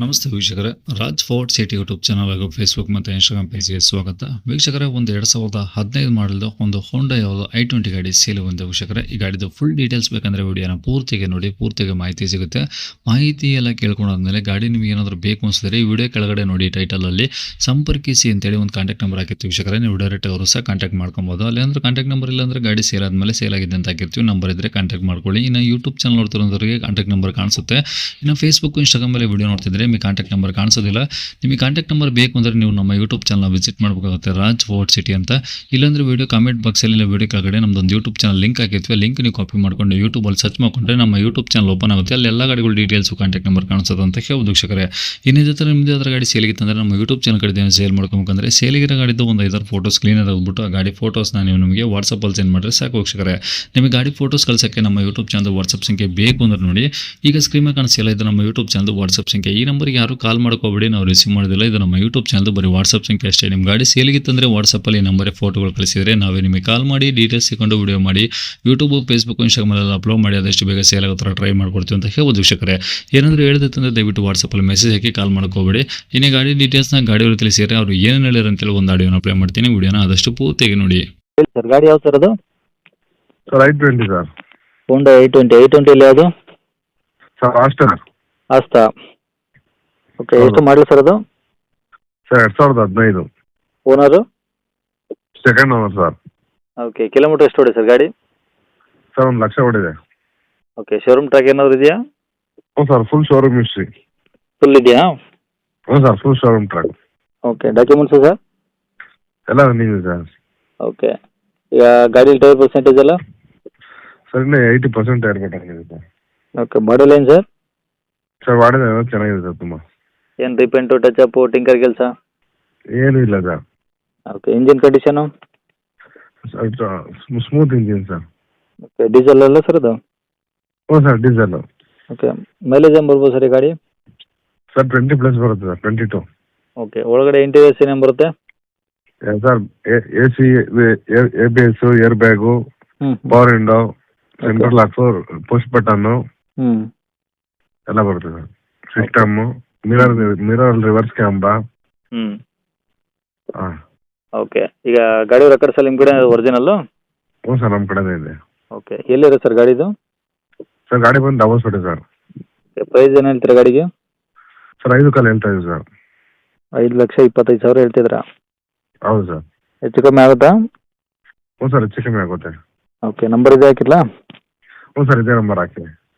ನಮಸ್ತೆ ವೀಕ್ಷಕರೇ, Raj fort city YouTube channel ಹಾಗೂ ಫೇಸ್ಬುಕ್ ಮತ್ತು ಇನ್ಸ್ಟಾಗ್ರಾಮ್ ಪೇಜ್ಗೆ ಸ್ವಾಗತ. ವೀಕ್ಷಕರೇ, ಒಂದು 2015 ಮಾಡಲ್ದು ಒಂದು ಹೋಂಡಾ ಯಾವುದು i20 ಗಾಡಿ ಸೇಲ್ ಬಂದ ವೀಕ್ಷಕರೇ. ಈ ಗಾಡಿದು ಫುಲ್ ಡೀಟೇಲ್ಸ್ ಬೇಕಂದರೆ ವಿಡಿಯೋನ ಪೂರ್ತಿಗೆ ನೋಡಿ, ಪೂರ್ತಿಗೆ ಮಾಹಿತಿ ಸಿಗುತ್ತೆ. ಮಾಹಿತಿ ಎಲ್ಲ ಕೇಳ್ಕೊಂಡಾದ್ಮೇಲೆ ಗಾಡಿ ನಿಮಗೆ ಏನಾದರೂ ಬೇಕು ಅನಿಸಿದ್ರೆ ಈ ವಿಡಿಯೋ ಕೆಳಗಡೆ ನೋಡಿ ಟೈಟಲಲ್ಲಿ ಸಂಪರ್ಕಿಸಿ ಅಂತೇಳಿ ಒಂದು ಕಾಂಟ್ಯಾಕ್ಟ್ ನಂಬರ್ ಹಾಕಿರ್ತೀವಿ ವೀಕ್ಷಕರೇ. ನೀವು ಡೈರೆಕ್ಟ್ ಅವರು ಸಹ ಕಾಂಟ್ಯಾಕ್ಟ್ ಮಾಡ್ಕೊಬೋದು. ಅಲ್ಲಿ ಅಂದ್ರೆ ಕಾಂಟ್ಯಾಕ್ಟ್ ನಂಬರ್ ಇಲ್ಲ ಅಂದರೆ ಗಾಡಿ ಸೇಲ್ ಆದಮೇಲೆ ಸೇಲ್ ಆಗಿದೆ ಅಂತ ಹಾಕಿರ್ತೀವಿ, ನಂಬರ್ ಇದ್ದರೆ ಕಾಂಟ್ಯಾಕ್ಟ್ ಮಾಡ್ಕೊಳ್ಳಿ. ಇನ್ನು ಯೂಟ್ಯೂಬ್ ಚಾನಲ್ ನೋಡ್ತಿರೋರಿಗೆ ಕಾಂಟ್ಯಾಕ್ಟ್ ನಂಬರ್ ಕಾಣಿಸುತ್ತೆ. ಇನ್ನು ಫೇಸ್ಬುಕ್ ಇನ್ಸ್ಟಾಗ್ರಾಮ್ ಮೇಲೆ ವಿಡಿಯೋ ನೋಡ್ತಿದ್ರೆ ನಿಮಗೆ ಕಾಂಟ್ಯಾಕ್ಟ್ ನಂಬರ್ ಕಾಣಿಸೋದಿಲ್ಲ. ನಿಮಗೆ ಕಾಂಟ್ಯಾಕ್ಟ್ ನಂಬರ್ ಬೇಕು ಅಂದರೆ ನೀವು ನಮ್ಮ ಯೂಟ್ಯೂಬ್ ಚಾನಲ್ ವಿಸಿಟ್ ಮಾಡಬೇಕಾಗುತ್ತೆ, ರಾಜ್ ಫೋರ್ಟ್ ಸಿಟಿ ಅಂತ. ಇಲ್ಲಾಂದರೆ ವಿಡಿಯೋ ಕಾಮೆಂಟ್ ಬಾಕ್ಸಲ್ಲಿ ವಿಡಿಯೋ ಕೆಳಗಡೆ ನಮ್ಮದೊಂದು ಯೂಟ್ಯೂಬ್ ಚಾನಲ್ ಲಿಂಕ್ ಹಾಕಿರ್ತೀವಿ. ಲಿಂಕ್ ನೀವು ಕಾಪಿ ಮಾಡ್ಕೊಂಡು ಯೂಟ್ಯೂಬಲ್ಲಿ ಸರ್ಚ್ ಮಾಡಿಕೊಂಡ್ರೆ ನಮ್ಮ ಯೂಟ್ಯೂಬ್ ಚಾನಲ್ ಓಪನ್ ಆಗುತ್ತೆ. ಅಲ್ಲಿ ಎಲ್ಲ ಗಾಡಿಗಳು ಡೀಟೇಲ್ಸು ಕಾಂಟ್ಯಾಕ್ಟ್ ನಂಬರ್ ಕಾಣಿಸೋದು ಅಂತ ಹೇಳ್ಬೋದು ವೀಕ್ಷಕರೇ. ಇನ್ನಿದೇ ಥರ ನಿಮ್ಮದೇ ಅದರ ಗಾಡಿ ಸೇಲಿಗಿತ್ತಂದರೆ ನಮ್ಮ ಯೂಟ್ಯೂಬ್ ಚಾನಲ್ ಕಡೆ ಸೇಲ್ ಮಾಡ್ಕೊಬೇಕಂದ್ರೆ ಸೇಲಿಗಿರೋ ಗಾಡಿದ್ದು ಒಂದು 5 ಫೋಟೋಸ್ ಕ್ಲೀನಾಗಿ ತೆಗೆದುಬಿಟ್ಟು ಆ ಗಾಡಿ ಫೋಟೋಸ್ನ ನೀವು ನಮಗೆ ವಾಟ್ಸಪ್ಪಲ್ಲಿ ಸೆಂಡ್ ಮಾಡಿದ್ರೆ ಸಾಕು ವೀಕ್ಷಕರೇ. ನಿಮಗೆ ಗಾಡಿ ಫೋಟೋಸ್ ಕಳ್ಸೋಕ್ಕೆ ನಮ್ಮ ಯೂಟ್ಯೂಬ್ ಚಾನಲ್ ವಾಟ್ಸಪ್ ಸಂಖ್ಯೆ ಬೇಕು ಅಂದ್ರೆ ನೋಡಿ, ಈಗ ಸ್ಕ್ರೀನ್ ಮೇಲೆ ಕಾಣಿಸ್ತಿಲ್ಲ, ಇದು ನಮ್ಮ ಯೂಟ್ಯೂಬ್ ಚಾನಲ್ ವಾಟ್ಸಪ್ ಸಂಖ್ಯೆ. ಈ ನಂಬರ್ಗೆ ಯಾರು ಕಾಲ್ ಮಾಡ್ಕೋಬೇಡಿ, ನಾವು ರಿಸೀವ್ ಮಾಡೋದಿಲ್ಲ. ಇದು ನಮ್ಮ ಯೂಟ್ಯೂಬ್ ಚಾನಲ್ ಬರೀ ವಾಟ್ಸಪ್ ಸಂಖ್ಯೆ ಅಷ್ಟೇ. ನಿಮ್ಮ ಗಾಡಿ ಸೇಲಿಗಿತ್ತಂದರೆ ವಾಟ್ಸಪ್ಪಲ್ಲಿ ನಂಬರೇ ಫೋಟೋಗಳು ಕಳಿಸಿದರೆ ನಾವೇ ನಿಮಗೆ ಕಾಲ್ ಮಾಡಿ ಡೀಟೇಲ್ಸ್ ಸಿಕ್ಕೊಂಡು ವಿಡಿಯೋ ಮಾಡಿ ಯೂಟ್ಯೂಬ್, ಫೇಸ್ಬುಕ್, ಇನ್ಸ್ಟಾಗ್ರಾಮಲ್ಲಿ ಅಪ್ಲೋಡ್ ಮಾಡಿ ಆದಷ್ಟು ಬೇಗ ಸೇಲ್ ಆಗೋ ಥರ ಟ್ರೈ ಮಾಡ್ಕೊಡ್ತೀವಿ ಅಂತ ಹೇಳ್ಬೋದು ವೀಕ್ಷಕರೇ. ಏನಾದರೂ ಹೇಳಿದ್ರೆ ದಯವಿಟ್ಟು ವಾಟ್ಸಪ್ಪಲ್ಲಿ ಮೆಸೇಜ್ ಹಾಕಿ ಕಾಲ್ ಮಾಡ್ಕೋಬೇಡಿ. ಇನ್ನೇ ಗಾಡಿ ಡೀಟೇಲ್ಸ್ನ ಗಾಡಿಯವರು ತಿಳಿಸಿದರೆ ಅವರು ಏನೇನು ಹೇಳಿದ್ರು ಅಂತೇಳಿ ಒಂದು ಆಡಿಯೋನ ಪ್ಲೇ ಮಾಡ್ತೀನಿ. ವಿಡಿಯೋನ ಆದಷ್ಟು ಪೂರ್ತಿಯಾಗಿ ನೋಡಿ. ಸರ್ ಗಾಡಿ ಯಾವ ಸರ್ ಅದು? Sir i20 sir. ಹೋಂಡಾ i20 ಅಲ್ಲಿ ಯಾವುದು? ಸರ್ ಆಸ್ತಾ. ಓಕೆ, ಹೌದು. ಎಷ್ಟು ಮಾಡಲಿ ಸರ್ ಅದು? Sir 2015 owner? Second owner sir. Okay, kilometre ಎಷ್ಟು ಹೊಡೆ ಸರ್ ಗಾಡಿ? ಸರ್ 1 ಲಕ್ಷ ಹೊಡಿದೆ. ಓಕೆ, ಶೋರೂಮ್ ಟ್ರ್ಯಾಕ್ ಏನಾದರೂ ಇದೆಯಾ? ಹ್ಞೂ sir, full showroom history. Full ಇದೆಯಾ? ಹ್ಞೂ sir, full showroom track. Okay, documents sir? ಎಲ್ಲ ರನ್ನಿಂಗ್ ಇದೆ ಸರ್. ಓಕೆ, ಈಗ ಗಾಡಿ ಟೈರ್ ಪರ್ಸೆಂಟೇಜ್ ಎಲ್ಲ? ಸರ್ ಇನ್ನೂ 80% ಇರಬೇಕಾಗಿದೆ ಸರ್. ಓಕೆ, ಮಾಡಲ್ ಏನು ಸರ್? ಸರ್ ಮಾಡಿದೆ ಚೆನ್ನಾಗಿದೆ ಸರ್ ತುಂಬ. ಏನು ರಿಪೇಂಟು, ಟಚ್ ಅಪ್ಪು, ಟಿಂಕರ್ ಕೆಲಸ? ಏನೂ ಇಲ್ಲ sir. Okay, engine condition? Sir smooth engine sir. Okay, diesel ಅಲ್ಲ ಸರ್ ಅದು? ಹ್ಞೂ ಸರ್, ಡೀಸೆಲ್ಲು. ಓಕೆ, ಮೈಲೇಜ್ ಏನು ಬರ್ಬೋದು ಸರ್ ಈ ಗಾಡಿ? ಸರ್ 20+ ಬರುತ್ತೆ ಸರ್, 22. ಓಕೆ, ಒಳಗಡೆ ಇಂಟೀರಿಯರ್ಸ್ ಏನೇನು ಬರುತ್ತೆ? Sir AC, ABS, air bag, ಹ್ಞೂ power window, central locks, push button ಹ್ಞೂ ಎಲ್ಲ ಬರುತ್ತೆ sir. System, mirror reverse camera. ಹ್ಞೂ ಹಾಂ. ಓಕೆ, ಈಗ ಗಾಡಿ ರೆಕಾರ್ಡ್ಸ್ ಎಲ್ಲ ನಿಮ್ಮ ಕಡೆ ಒರಿಜಿನಲ್ಲು? ಹ್ಞೂ ಸರ್, ನಮ್ಮ ಕಡೆನೇ ಇದೆ. ಓಕೆ, ಎಲ್ಲಿದೆ ಸರ್ ಗಾಡಿದು? ಸರ್ ಗಾಡಿ ಬಂದು ಡಬಲ್ಸ್ಪೇಟೆ ಸರ್. ಪ್ರೈಸ್ ಏನು ಹೇಳ್ತೀರಾ ಗಾಡಿಗೆ? ಸರ್ 5 ಕಾಲ್ ಹೇಳ್ತಾ ಇದ್ದೀವಿ ಸರ್. 5,25,000 ಹೇಳ್ತಿದ್ರಾ? ಹೌದು ಸರ್. ಹೆಚ್ಚು ಕಮ್ಮಿ ಆಗುತ್ತಾ? ಹ್ಞೂ ಸರ್, ಹೆಚ್ಚು ಕಮ್ಮಿ ಆಗುತ್ತೆ. ಓಕೆ, ನಂಬರ್ ಇದೆ ಹಾಕಿರಲಾ? ಹ್ಞೂ ಸರ್, ಇದೇ ನಂಬರ್ ಹಾಕಿ.